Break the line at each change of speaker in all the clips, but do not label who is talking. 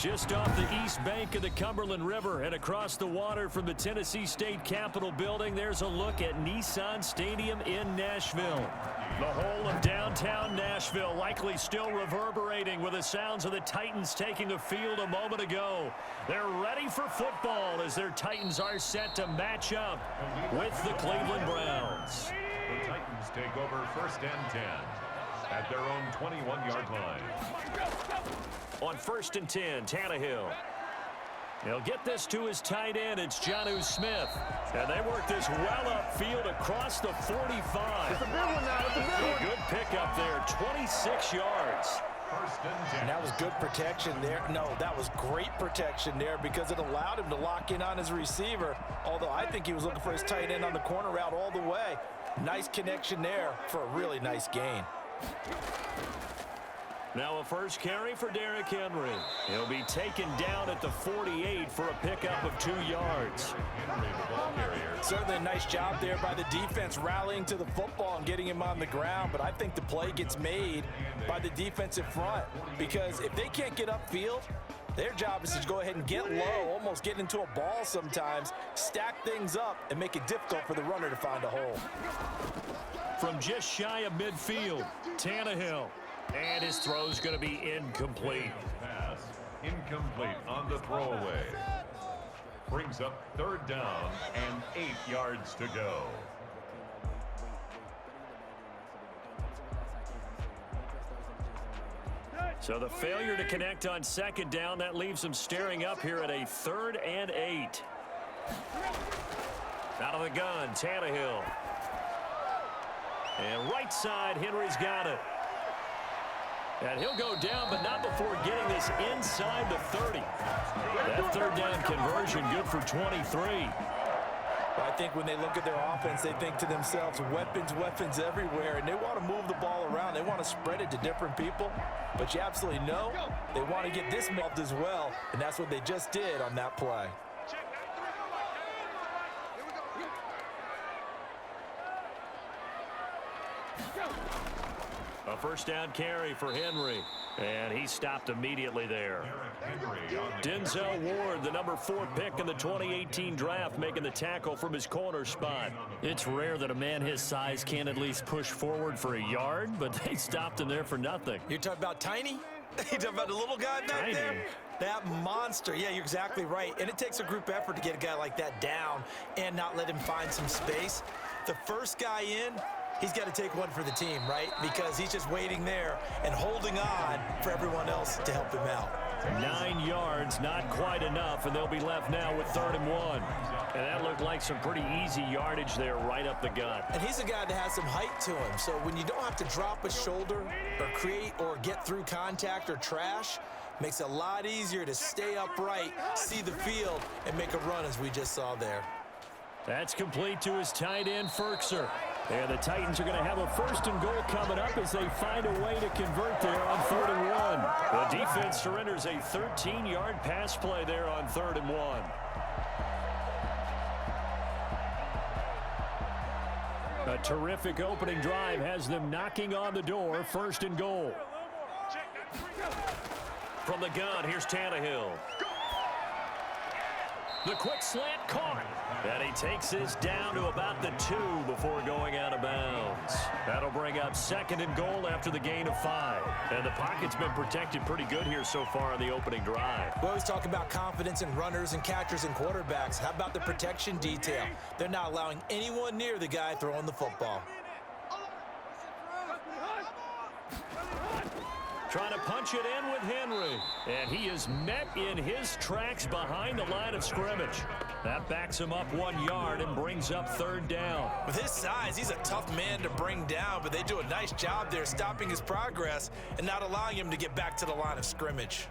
Just off the east bank of the Cumberland River and across the water from the Tennessee State Capitol building, there's a look at Nissan Stadium in Nashville. The whole of downtown Nashville likely still reverberating with the sounds of the Titans taking the field a moment ago. They're ready for football as their Titans are set to match up with the Cleveland Browns.
The Titans take over 1st and 10 at their own 21-yard line.
On 1st and 10, Tannehill. He'll get this to his tight end. It's Jonnu Smith. And they work this well upfield across the 45.
It's a big one now. It's a big one.
Good pickup there, 26 yards.
1st and 10.
And that was good protection there. No, that was great protection there because it allowed him to lock in on his receiver. Although I think he was looking for his tight end on the corner route all the way. Nice connection there for a really nice gain.
Now a first carry for Derrick Henry. He'll be taken down at the 48 for a pickup of 2 yards.
Henry, the ball carrier.
Certainly a nice job there by the defense rallying to the football and getting him on the ground. But I think the play gets made by the defensive front because if they can't get upfield, their job is to go ahead and get low, almost get into a ball sometimes, stack things up, and make it difficult for the runner to find a hole.
From just shy of midfield, Tannehill. And his throw's going to be incomplete.
Pass incomplete on the throwaway. Brings up 3rd down and 8 yards to go.
So the failure to connect on 2nd down, that leaves them staring up here at a 3rd and 8. Out of the gun, Tannehill. And right side, Henry's got it. And he'll go down, but not before getting this inside the 30. That 3rd down conversion good for 23.
I think when they look at their offense, they think to themselves, weapons, weapons everywhere, and they want to move the ball around. They want to spread it to different people, but you absolutely know they want to get this involved as well, and that's what they just did on that play.
A first down carry for Henry. And he stopped immediately there. Denzel Ward, the number 4 pick in the 2018 draft, making the tackle from his corner spot. It's rare that a man his size can't at least push forward for a yard, but they stopped him there for nothing.
You're talking about Tiny? You're talking about the little guy back there? That monster. Yeah, you're exactly right. And it takes a group effort to get a guy like that down and not let him find some space. The first guy in, he's got to take one for the team, right? Because he's just waiting there and holding on for everyone else to help him out.
9 yards, not quite enough, and they'll be left now with 3rd and 1. And that looked like some pretty easy yardage there right up the gut.
And he's a guy that has some height to him, so when you don't have to drop a shoulder or create or get through contact or trash, makes it a lot easier to stay upright, see the field, and make a run as we just saw there.
That's complete to his tight end, Ferkser. And the Titans are going to have a 1st and goal coming up as they find a way to convert there on 3rd and 1. The defense surrenders a 13-yard pass play there on 3rd and 1. A terrific opening drive has them knocking on the door. 1st and goal. From the gun, here's Tannehill. The quick slant caught. And he takes this down to about the 2 before going out of bounds. That'll bring up 2nd and goal after the gain of 5. And the pocket's been protected pretty good here so far on the opening drive.
We always talk about confidence in runners and catchers and quarterbacks. How about the protection detail? They're not allowing anyone near the guy throwing the football.
Trying to punch it in with Henry. And he is met in his tracks behind the line of scrimmage. That backs him up 1 yard and brings up 3rd down.
With his size, he's a tough man to bring down, but they do a nice job there stopping his progress and not allowing him to get back to the line of scrimmage.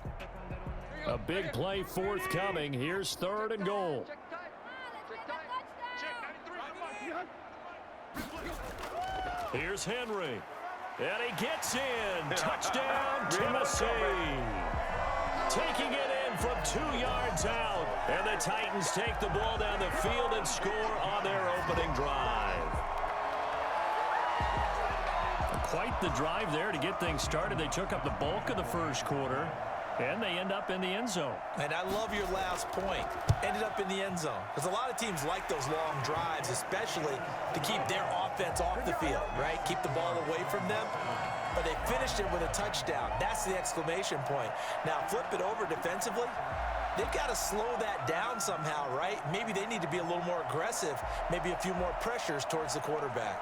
A big play forthcoming. Here's 3rd and goal. Here's Henry. And he gets in. Touchdown, Tennessee. Taking it in from 2 yards out. And the Titans take the ball down the field and score on their opening drive. Quite the drive there to get things started. They took up the bulk of the first quarter. And they end up in the end zone.
And I love your last point. Ended up in the end zone. Because a lot of teams like those long drives, especially to keep their offense off the field, right? Keep the ball away from them. But they finished it with a touchdown. That's the exclamation point. Now, flip it over defensively. They've got to slow that down somehow, right? Maybe they need to be a little more aggressive. Maybe a few more pressures towards the quarterback.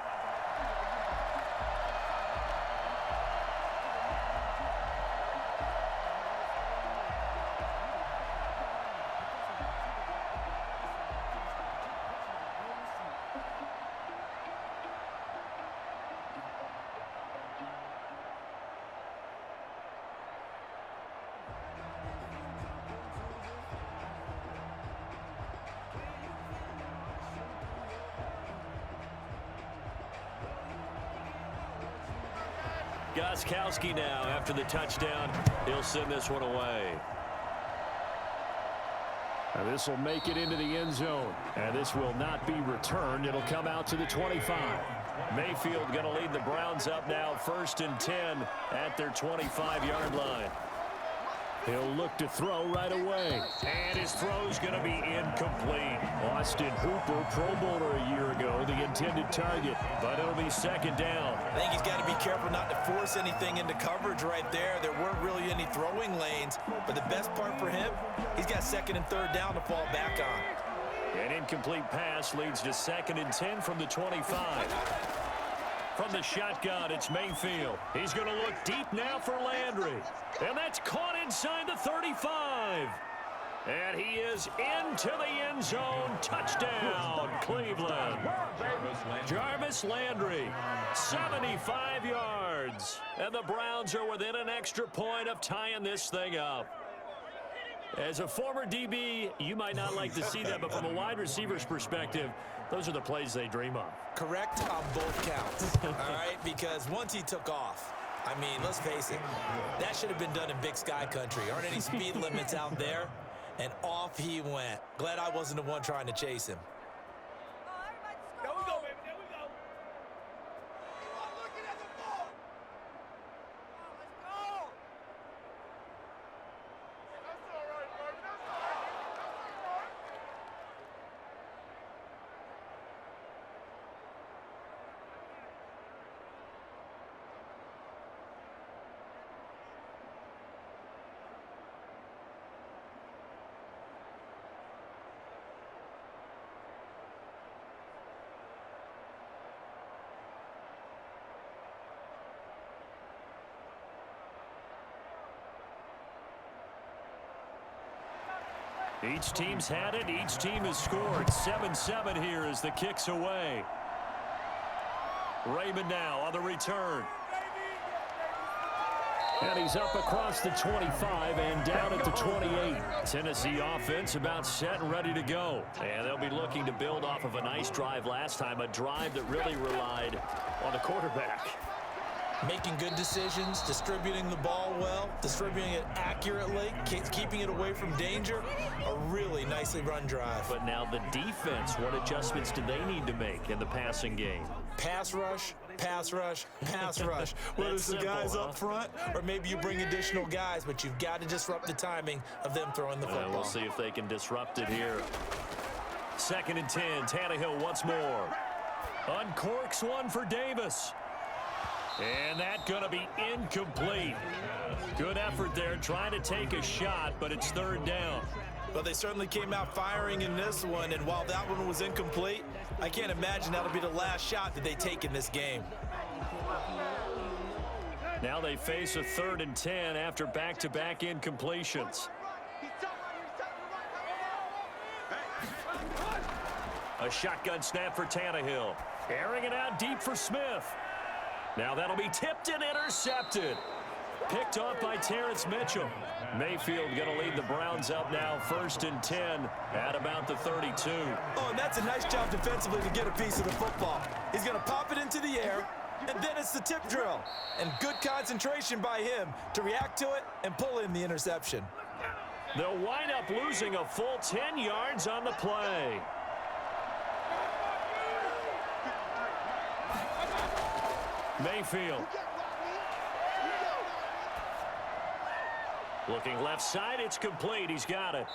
Gostkowski now after the touchdown. He'll send this one away. And this will make it into the end zone. And this will not be returned. It'll come out to the 25. Mayfield going to lead the Browns up now 1st and 10 at their 25-yard line. He'll look to throw right away. And his throw's going to be incomplete. Austin Hooper, Pro Bowler a year ago, the intended target. But it'll be 2nd down.
I think he's got to be careful not to force anything into coverage right there. There weren't really any throwing lanes. But the best part for him, he's got 2nd and 3rd down to fall back on.
An incomplete pass leads to 2nd and 10 from the 25. From the shotgun, it's Mayfield. He's going to look deep now for Landry. And that's caught inside the 35. And he is into the end zone. Touchdown, Cleveland. Jarvis Landry, 75 yards. And the Browns are within an extra point of tying this thing up. As a former DB, you might not like to see that, but from a wide receiver's perspective, those are the plays they dream of.
Correct on both counts, all right? Because once he took off, I mean, let's face it, that should have been done in Big Sky country. Aren't any speed limits out there? And off he went. Glad I wasn't the one trying to chase him.
There we go, baby. There we go. Looking at the ball. Let's go. That's all right, buddy. That's all right. That's all right.
Each team's had it. Each team has scored. 7-7 here as the kick's away. Raymond now on the return. And he's up across the 25 and down at the 28. Tennessee offense about set and ready to go. And they'll be looking to build off of a nice drive last time, a drive that really relied on the quarterback.
Making good decisions, distributing the ball well, distributing it accurately, keeping it away from danger. A really nicely run drive.
But now the defense, what adjustments do they need to make in the passing game?
Pass rush, pass rush, pass rush. Whether it's the guys up front or maybe you bring additional guys, but you've got to disrupt the timing of them throwing the football.
We'll see if they can disrupt it here. 2nd and 10, Tannehill once more. Uncorks one for Davis. And that's going to be incomplete. Good effort there trying to take a shot, but it's 3rd down.
Well, they certainly came out firing in this one, and while that one was incomplete, I can't imagine that'll be the last shot that they take in this game.
Now they face a 3rd and 10 after back-to-back incompletions. A shotgun snap for Tannehill. Airing it out deep for Smith. Now that'll be tipped and intercepted. Picked off by Terrence Mitchell. Mayfield going to lead the Browns up now 1st and 10 at about the 32.
Oh, and that's a nice job defensively to get a piece of the football. He's going to pop it into the air, and then it's the tip drill. And good concentration by him to react to it and pull in the interception.
They'll wind up losing a full 10 yards on the play. Mayfield. Looking left side, it's complete. He's got it.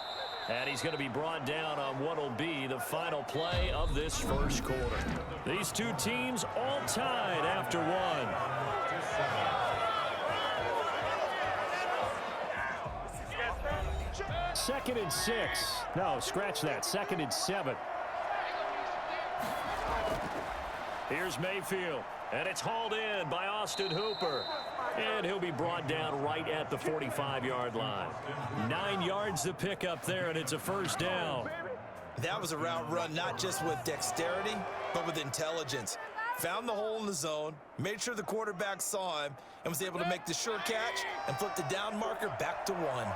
And he's going to be brought down on what will be the final play of this first quarter. These two teams all tied after one. Second and 6. No, scratch that. Second and 7. Here's Mayfield. And it's hauled in by Austin Hooper. And he'll be brought down right at the 45-yard line. 9 yards to pick up there, and it's a first down.
That was a route run not just with dexterity, but with intelligence. Found the hole in the zone, made sure the quarterback saw him, and was able to make the sure catch and flip the down marker back to 1.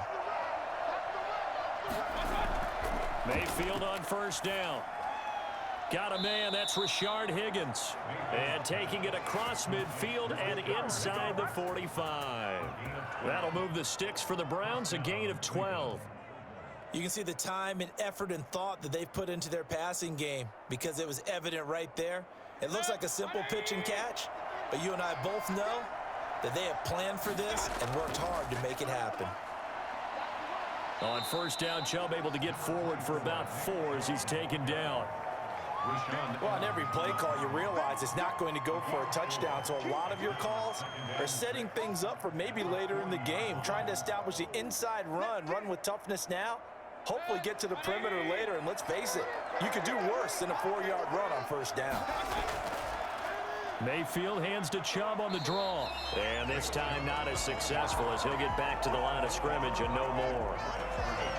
Mayfield on first down. Got a man, that's Rashard Higgins. And taking it across midfield and inside the 45. That'll move the sticks for the Browns, a gain of 12.
You can see the time and effort and thought that they've put into their passing game because it was evident right there. It looks like a simple pitch and catch, but you and I both know that they have planned for this and worked hard to make it happen.
On first down, Chubb able to get forward for about 4 as he's taken down.
Well, on every play call, you realize it's not going to go for a touchdown, so a lot of your calls are setting things up for maybe later in the game, trying to establish the inside run with toughness now, hopefully get to the perimeter later, and let's face it, you could do worse than a 4-yard run on first down.
Mayfield hands to Chubb on the draw. And this time not as successful as he'll get back to the line of scrimmage and no more.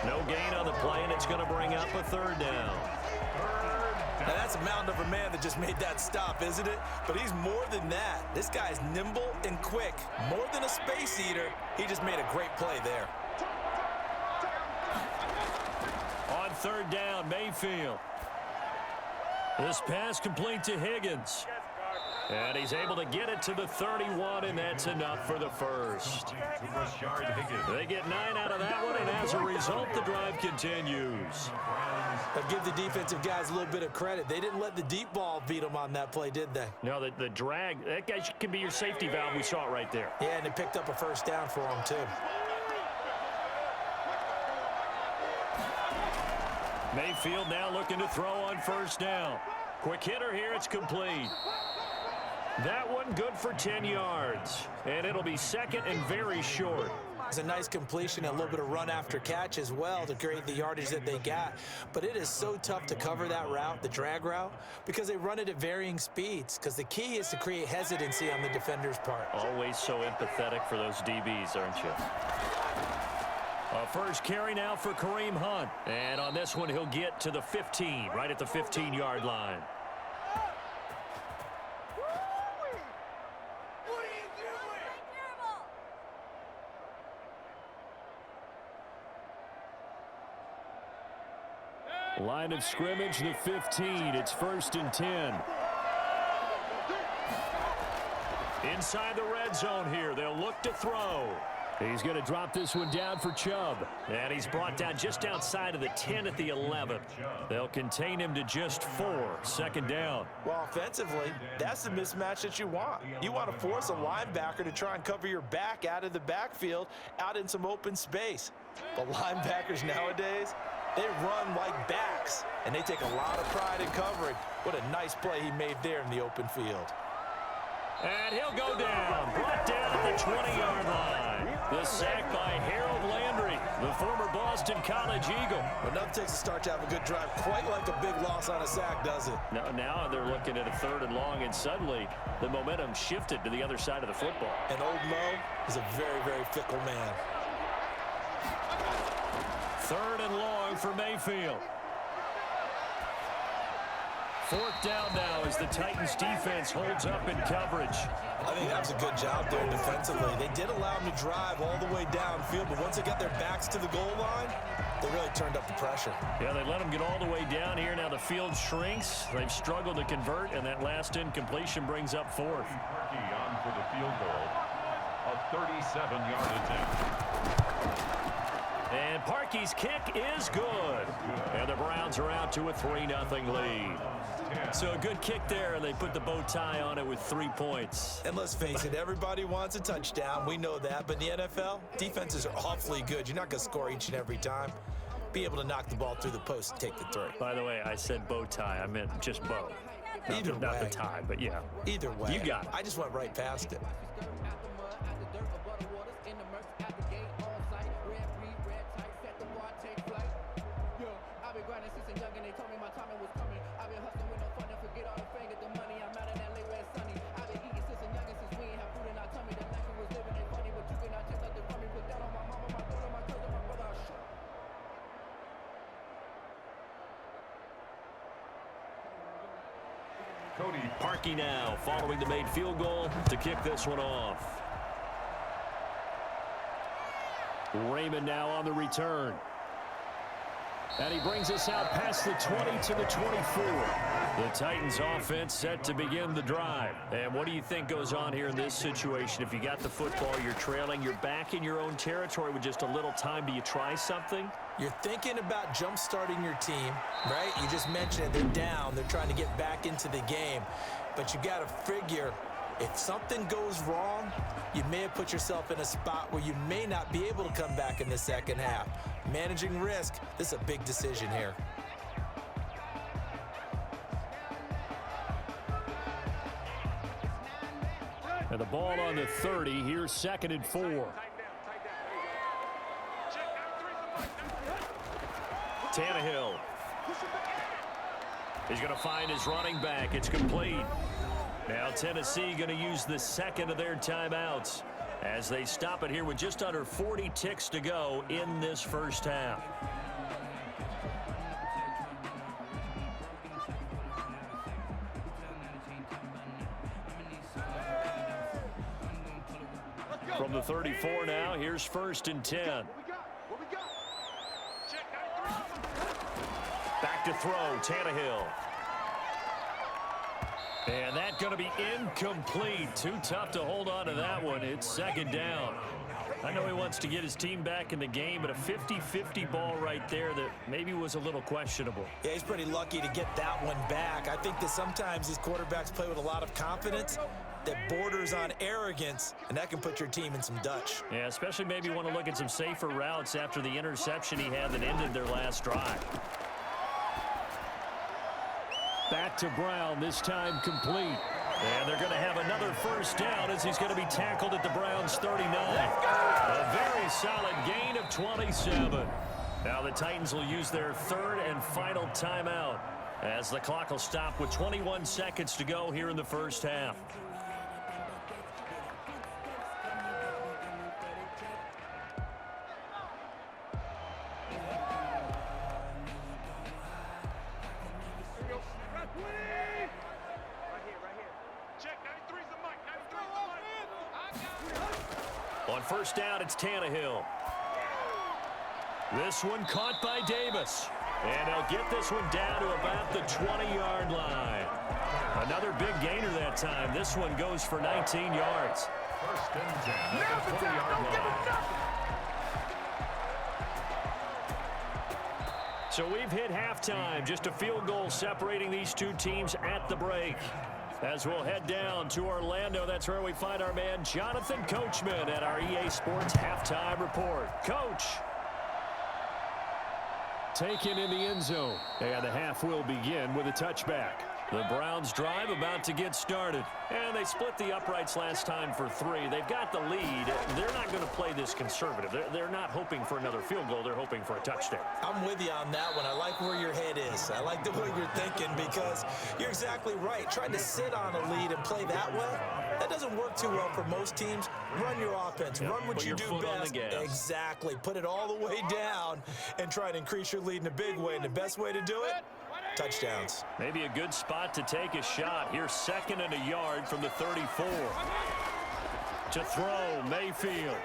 No gain on the play, and it's going to bring up a third down.
Now, that's a mountain of a man that just made that stop, isn't it? But he's more than that. This guy's nimble and quick. More than a space eater, he just made a great play there.
On third down, Mayfield. This pass complete to Higgins. And he's able to get it to the 31, and that's enough for the first. They get 9 out of that one, and as a result, the drive continues.
But give the defensive guys a little bit of credit. They didn't let the deep ball beat them on that play, did they?
No, the drag, that guy can be your safety valve. We saw it right there.
Yeah, and they picked up a first down for him, too.
Mayfield now looking to throw on first down. Quick hitter here, it's complete. That one good for 10 yards. And it'll be second and very short.
It's a nice completion, a little bit of run after catch as well to create the yardage that they got. But it is so tough to cover that route, the drag route, because they run it at varying speeds. Because the key is to create hesitancy on the defender's part.
Always so empathetic for those DBs, aren't you? A first carry now for Kareem Hunt. And on this one, he'll get to the 15, right at the 15-yard line. Line of scrimmage, the 15. It's first and 10. Inside the red zone here. They'll look to throw. He's going to drop this one down for Chubb. And he's brought down just outside of the 10 at the 11. They'll contain him to just 4. Second down.
Well, offensively, that's the mismatch that you want. You want to force a linebacker to try and cover your back out of the backfield, out in some open space. But linebackers nowadays, they run like backs, and they take a lot of pride in covering. What a nice play he made there in the open field.
And he'll go down, brought down at the 20-yard line. The sack by Harold Landry, the former Boston College Eagle.
But nothing takes a start to have a good drive, quite like a big loss on a sack, does it?
Now they're looking at a third and long, and suddenly the momentum shifted to the other side of the football.
And old Mo is a very, very fickle man.
Third and long for Mayfield. Fourth down now as the Titans defense holds up in coverage.
I think that was a good job there defensively. They did allow them to drive all the way downfield, but once they got their backs to the goal line, they really turned up the pressure.
Yeah, they let them get all the way down here. Now the field shrinks. They've struggled to convert, and that last incompletion brings up fourth.
On for the field goal. A 37-yard attempt.
And Parkey's kick is good. And the Browns are out to a 3-0 lead. So a good kick there, and they put the bow tie on it with 3 points.
And let's face it, everybody wants a touchdown. We know that. But in the NFL, defenses are awfully good. You're not going to score each and every time. Be able to knock the ball through the post and take the throw.
By the way, I said bow tie. I meant just bow.
Either way.
Not the tie, but yeah.
Either way.
You got it.
I just went right past it.
Cody
Parkey now following the made field goal to kick this one off. Raymond now on the return. And he brings us out past the 20 to the 24. The Titans offense set to begin the drive. And what do you think goes on here in this situation? If you got the football, you're trailing, you're back in your own territory with just a little time. Do you try something?
You're thinking about jump-starting your team, right? You just mentioned it. They're down. They're trying to get back into the game. But you got to figure, if something goes wrong, you may have put yourself in a spot where you may not be able to come back in the second half. Managing risk, this is a big decision here.
And the ball on the 30. Here's 2nd and 4. Tannehill. He's going to find his running back. It's complete. Now Tennessee going to use the second of their timeouts as they stop it here with just under 40 ticks to go in this first half. From the 34 now, here's 1st and 10. Back to throw, Tannehill. And that's going to be incomplete. Too tough to hold on to that one. It's 2nd down. I know he wants to get his team back in the game, but a 50-50 ball right there that maybe was a little questionable.
Yeah, he's pretty lucky to get that one back. I think that sometimes these quarterbacks play with a lot of confidence that borders on arrogance, and that can put your team in some Dutch.
Yeah, especially maybe want to look at some safer routes after the interception he had that ended their last drive. Back to Brown, this time complete. And they're going to have another first down as he's going to be tackled at the Browns' 39. A very solid gain of 27. Now the Titans will use their 3rd and final timeout as the clock will stop with 21 seconds to go here in the first half. On first down, it's Tannehill. This one caught by Davis. And they'll get this one down to about the 20-yard line. Another big gainer that time. This one goes for 19 yards.
1st and 10 at the 20-yard line.
So we've hit halftime. Just a field goal separating these two teams at the break. As we'll head down to Orlando, that's where we find our man Jonathan Coachman at our EA Sports Halftime Report. Coach. Taken in the end zone. And the half will begin with a touchback. The Browns drive about to get started. And they split the uprights last time for 3. They've got the lead. They're not going to play this conservative. They're not hoping for another field goal. They're hoping for a touchdown.
I'm with you on that one. I like where your head is. I like the way you're thinking because you're exactly right. Trying to sit on a lead and play that way, that doesn't work too well for most teams. Run your offense. Run what you do best. Exactly. Put it all the way down and try to increase your lead in a big way. And the best way to do it, touchdowns.
Maybe a good spot to take a shot. Here's 2nd and a yard from the 34. To throw, Mayfield.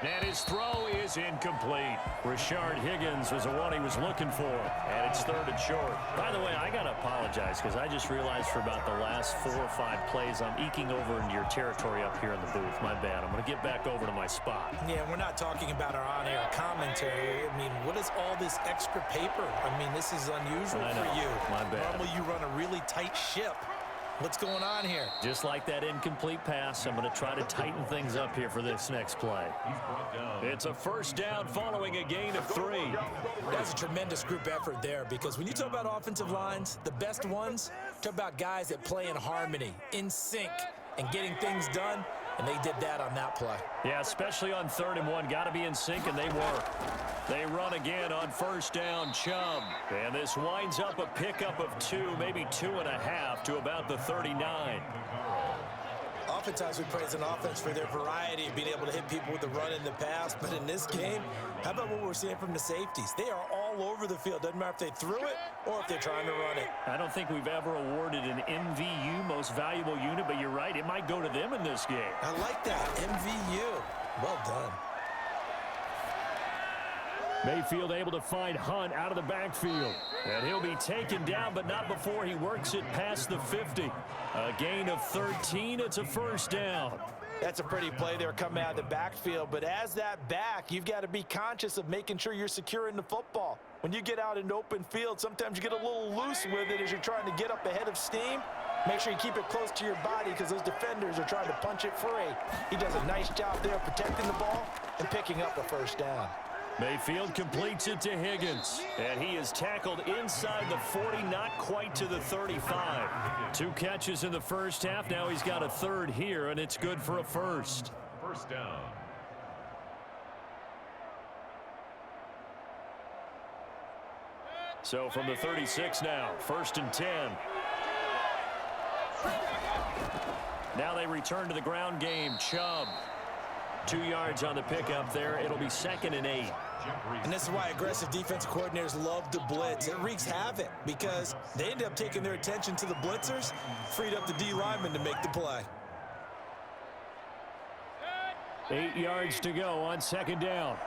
And his throw is incomplete. Rashard Higgins was the one he was looking for, and it's 3rd and short. By the way, I got to apologize because I just realized for about the last 4 or 5 plays, I'm eking over into your territory up here in the booth. My bad. I'm going to get back over to my spot.
Yeah, we're not talking about our on-air commentary. I mean, what is all this extra paper? I mean, this is unusual for you.
My bad.
Normally you run a really tight ship. What's going on here?
Just like that incomplete pass, I'm going to try to tighten things up here for this next play. It's a first down following a gain of 3.
That's a tremendous group effort there because when you talk about offensive lines, the best ones, talk about guys that play in harmony, in sync, and getting things done, and they did that on that play.
Yeah, especially on 3rd and 1. Got to be in sync, and they were. They run again on first down, Chubb. And this winds up a pickup of 2, maybe 2.5 to about the 39.
Oftentimes we praise an offense for their variety of being able to hit people with the run in the pass, but in this game, how about what we're seeing from the safeties? They are all over the field. Doesn't matter if they threw it or if they're trying to run it.
I don't think we've ever awarded an MVU, most valuable unit, but you're right, it might go to them in this game.
I like that, MVU. Well done.
Mayfield able to find Hunt out of the backfield. And he'll be taken down, but not before he works it past the 50. A gain of 13. It's a first down.
That's a pretty play there coming out of the backfield, but as that back, you've got to be conscious of making sure you're securing the football. When you get out in open field, sometimes you get a little loose with it as you're trying to get up ahead of steam. Make sure you keep it close to your body because those defenders are trying to punch it free. He does a nice job there protecting the ball and picking up a first down.
Mayfield completes it to Higgins, and he is tackled inside the 40, not quite to the 35. 2 catches in the first half. Now he's got a 3rd here, and it's good for a first.
First down.
So from the 36 now, 1st and 10. Now they return to the ground game. Chubb. 2 yards on the pickup there. It'll be 2nd and 8.
And this is why aggressive defensive coordinators love to blitz. It wreaks havoc because they end up taking their attention to the blitzers, freed up the D lineman to make the play.
8 yards to go on 2nd down.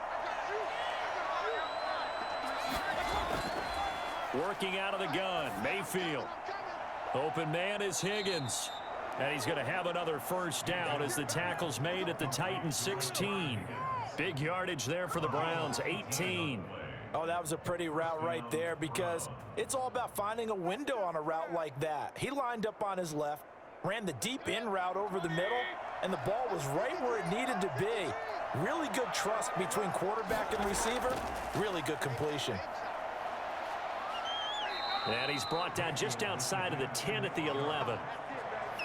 Working out of the gun, Mayfield. Open man is Higgins. And he's going to have another first down as the tackle's made at the Titans 16. Big yardage there for the Browns, 18.
Oh, that was a pretty route right there because it's all about finding a window on a route like that. He lined up on his left, ran the deep in route over the middle, and the ball was right where it needed to be. Really good trust between quarterback and receiver. Really good completion.
And he's brought down just outside of the 10 at the 11.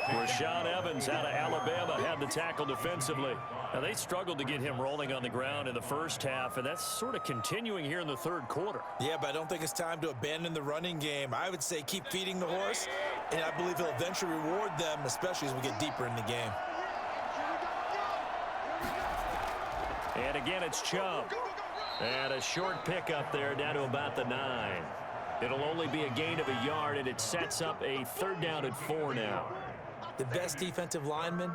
Rashaan Evans out of Alabama had the tackle defensively. Now, they struggled to get him rolling on the ground in the first half, and that's sort of continuing here in the 3rd quarter.
Yeah, but I don't think it's time to abandon the running game. I would say keep feeding the horse, and I believe he'll eventually reward them, especially as we get deeper in the game.
And again, it's Chubb. And a short pickup there down to about the 9. It'll only be a gain of a yard, and it sets up a 3rd down and 4 now.
The best defensive linemen,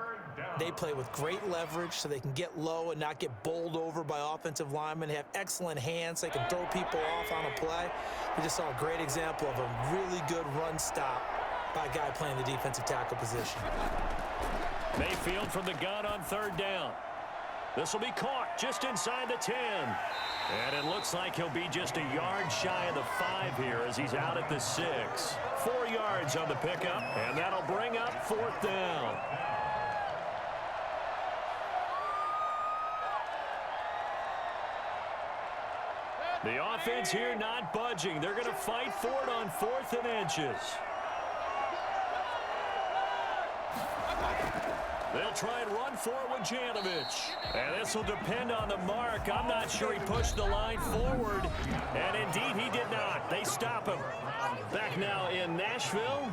they play with great leverage so they can get low and not get bowled over by offensive linemen. They have excellent hands. They can throw people off on a play. We just saw a great example of a really good run stop by a guy playing the defensive tackle position.
Mayfield from the gun on 3rd down. This will be caught just inside the 10. And it looks like he'll be just a yard shy of the 5 here as he's out at the 6. 4 yards on the pickup, and that'll bring up 4th down. The offense here not budging. They're going to fight for it on 4th and inches. They'll try and run for it with Janovich. And this will depend on the mark. I'm not sure he pushed the line forward. And indeed, he did not. They stop him. Back now in Nashville.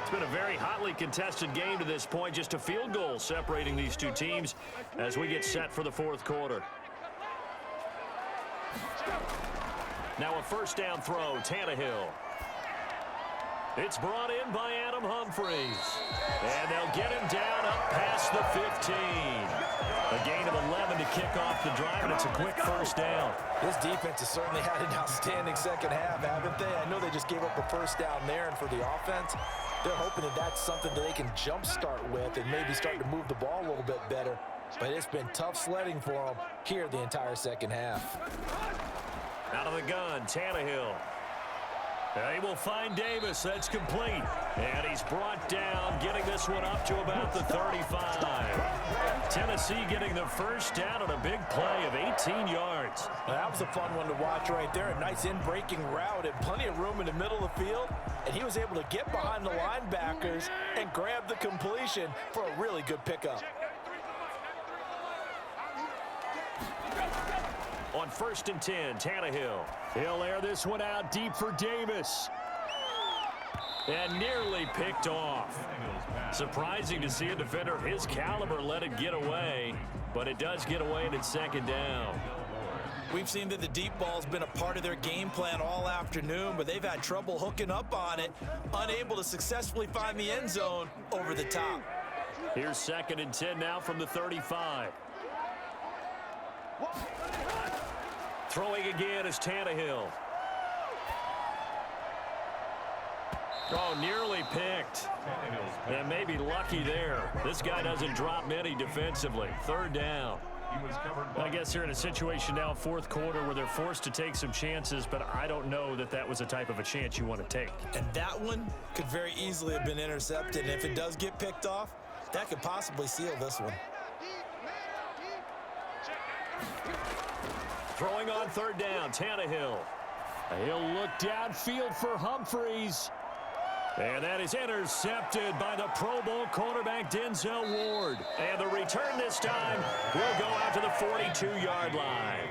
It's been a very hotly contested game to this point. Just a field goal separating these 2 teams as we get set for the 4th quarter. Now a first down throw, Tannehill. It's brought in by Adam Humphries. And they'll get him down up past the 15. A gain of 11 to kick off the drive, and it's a quick first down.
This defense has certainly had an outstanding second half, haven't they? I know they just gave up a first down there, and for the offense, they're hoping that that's something that they can jumpstart with and maybe start to move the ball a little bit better. But it's been tough sledding for them here the entire second half.
Out of the gun, Tannehill. He will find Davis. That's complete. And he's brought down, getting this one up to about the 35. Tennessee getting the first down on a big play of 18 yards.
Now, that was a fun one to watch right there. A nice in-breaking route and plenty of room in the middle of the field. And he was able to get behind the linebackers and grab the completion for a really good pickup.
On 1st and 10, Tannehill. He'll air this one out deep for Davis. And nearly picked off. Surprising to see a defender of his caliber let it get away, but it does get away and it's second down.
We've seen that the deep ball's been a part of their game plan all afternoon, but they've had trouble hooking up on it, unable to successfully find the end zone over the top.
Here's 2nd and 10 now from the 35. Throwing again is Tannehill. Oh, nearly picked. And maybe lucky there. This guy doesn't drop many defensively. 3rd down. I guess they're in a situation now, 4th quarter, where they're forced to take some chances, but I don't know that that was the type of a chance you want to take.
And that one could very easily have been intercepted. And if it does get picked off, that could possibly seal this one.
Throwing on 3rd down, Tannehill. He'll look downfield for Humphries. And that is intercepted by the Pro Bowl cornerback Denzel Ward. And the return this time will go out to the 42-yard line.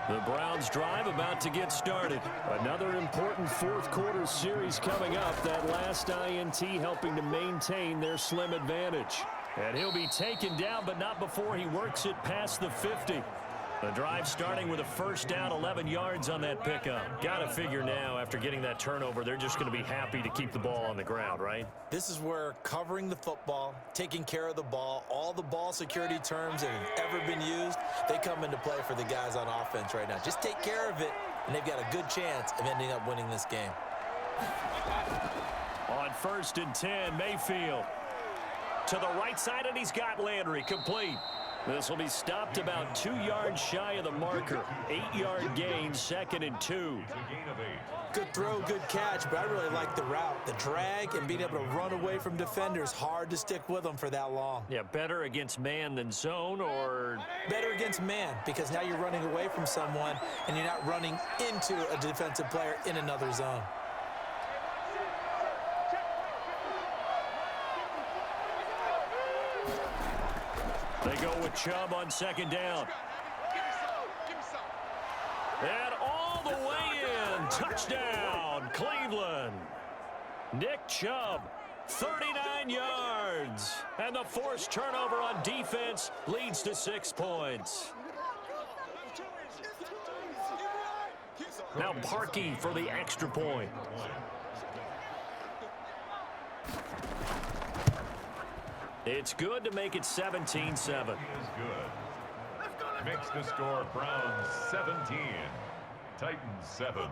The Browns drive about to get started. Another important 4th quarter series coming up. That last INT helping to maintain their slim advantage. And he'll be taken down, but not before he works it past the 50. The drive starting with a first down, 11 yards on that pickup. Got to figure now, after getting that turnover, they're just going to be happy to keep the ball on the ground, right?
This is where covering the football, taking care of the ball, all the ball security terms that have ever been used, they come into play for the guys on offense right now. Just take care of it, and they've got a good chance of ending up winning this game.
On 1st and 10, Mayfield. To the right side, and he's got Landry complete. This will be stopped about 2 yards shy of the marker. 8-yard gain, 2nd and 2.
Good throw, good catch, but I really like the route. The drag and being able to run away from defenders, hard to stick with them for that long.
Yeah, better against man than zone, or?
Better against man, because now you're running away from someone and you're not running into a defensive player in another zone.
They go with Chubb on 2nd down. And all the way in. Touchdown, Cleveland. Nick Chubb, 39 yards. And the forced turnover on defense leads to 6 points. Now Parkey for the extra point. It's good to make it 17-7.
Is good. Makes the score Browns 17, Titans 7.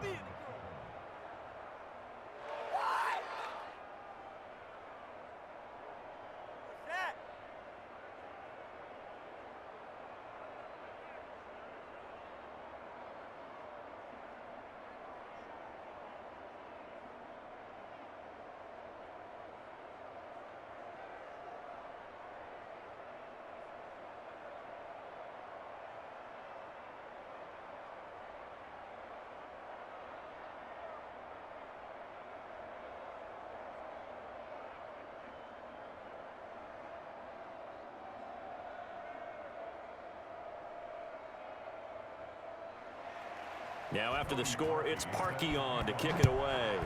Now after the score, it's Parkey on to kick it away.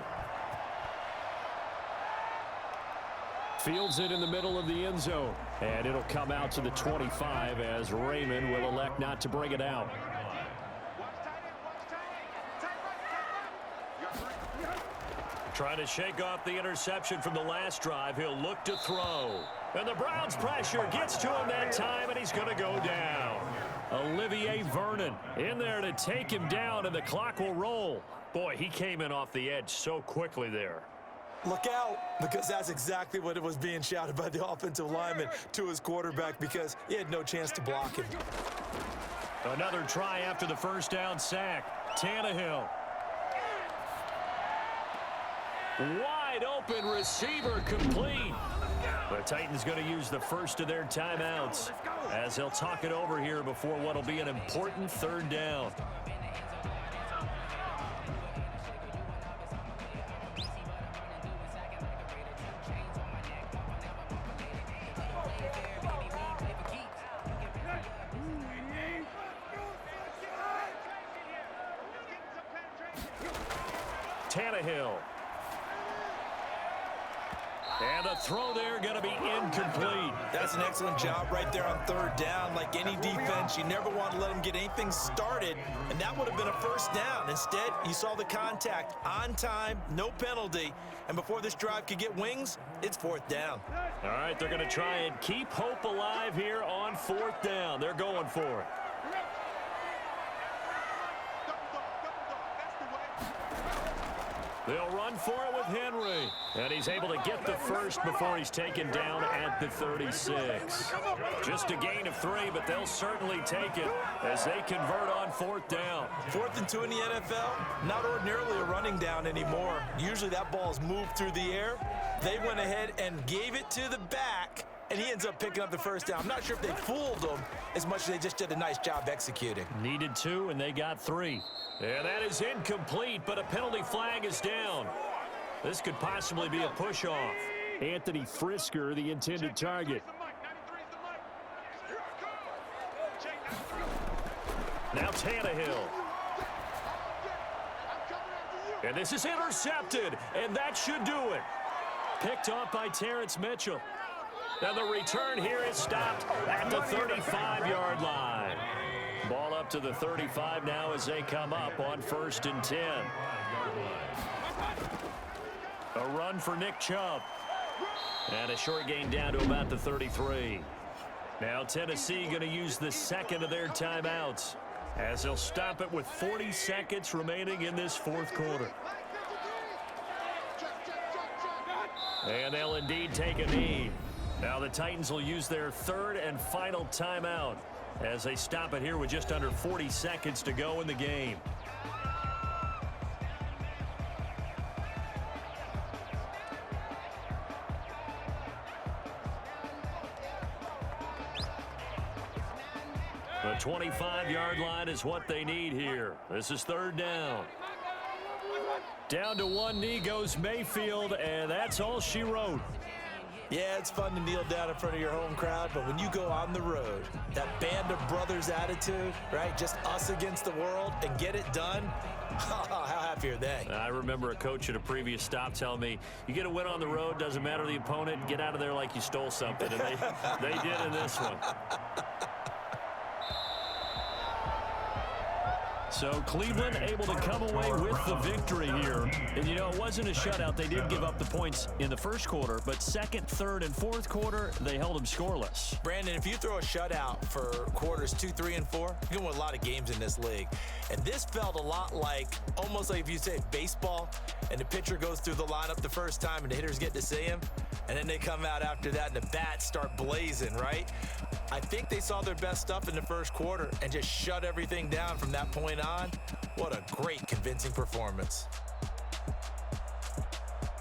Fields it in the middle of the end zone. And it'll come out to the 25 as Raymond will elect not to bring it out. Trying to shake off the interception from the last drive. He'll look to throw. And the Browns' pressure gets to him that time, and he's going to go down. Olivier Vernon in there to take him down, and the clock will roll. Boy, he came in off the edge so quickly there.
Look out, because that's exactly what it was being shouted by the offensive lineman to his quarterback, because he had no chance to block him.
Another try after the first down sack. Tannehill. Wide open receiver complete. The Titans going to use the first of their timeouts as they'll talk it over here before what will be an important third down. Tannehill. And the throw there going to be incomplete.
That's an excellent job right there on third down. Like any defense, you never want to let them get anything started, and that would have been a first down. Instead, you saw the contact on time, no penalty, and before this drive could get wings, it's fourth down.
All right, they're going to try and keep hope alive here on fourth down. They're going for it. They'll run for it with Henry. And he's able to get the first before he's taken down at the 36. Just a gain of 3, but they'll certainly take it as they convert on fourth down.
4th and 2 in the NFL, not ordinarily a running down anymore. Usually that ball is moved through the air. They went ahead and gave it to the back, and he ends up picking up the first down. I'm not sure if they fooled him as much as they just did a nice job executing.
Needed 2, and they got 3. And that is incomplete, but a penalty flag is down. This could possibly be a push-off. Anthony Frisker, the intended target. Now Tannehill. And this is intercepted, and that should do it. Picked off by Terrence Mitchell. Now the return here is stopped at the 35-yard line. Ball up to the 35 now as they come up on 1st and 10. A run for Nick Chubb. And a short gain down to about the 33. Now Tennessee going to use the second of their timeouts as they'll stop it with 40 seconds remaining in this fourth quarter. And they'll indeed take a knee. Now the Titans will use their third and final timeout as they stop it here with just under 40 seconds to go in the game. The 25-yard line is what they need here. This is third down. Down to one knee goes Mayfield, and that's all she wrote.
Yeah, it's fun to kneel down in front of your home crowd, but when you go on the road, that band of brothers attitude, right, just us against the world and get it done, how happy are they?
I remember a coach at a previous stop telling me, you get a win on the road, doesn't matter the opponent, get out of there like you stole something, and they did in this one. So Cleveland able to come away with the victory here. And, you know, it wasn't a shutout. They did give up the points in the first quarter, but second, third, and fourth quarter, they held them scoreless.
Brandon, if you throw a shutout for quarters 2, 3, and 4, you're going to win a lot of games in this league. And this felt a lot like, almost like if you say baseball, and the pitcher goes through the lineup the first time and the hitters get to see him, and then they come out after that and the bats start blazing, right? I think they saw their best stuff in the first quarter and just shut everything down from that point on. What a great, convincing performance.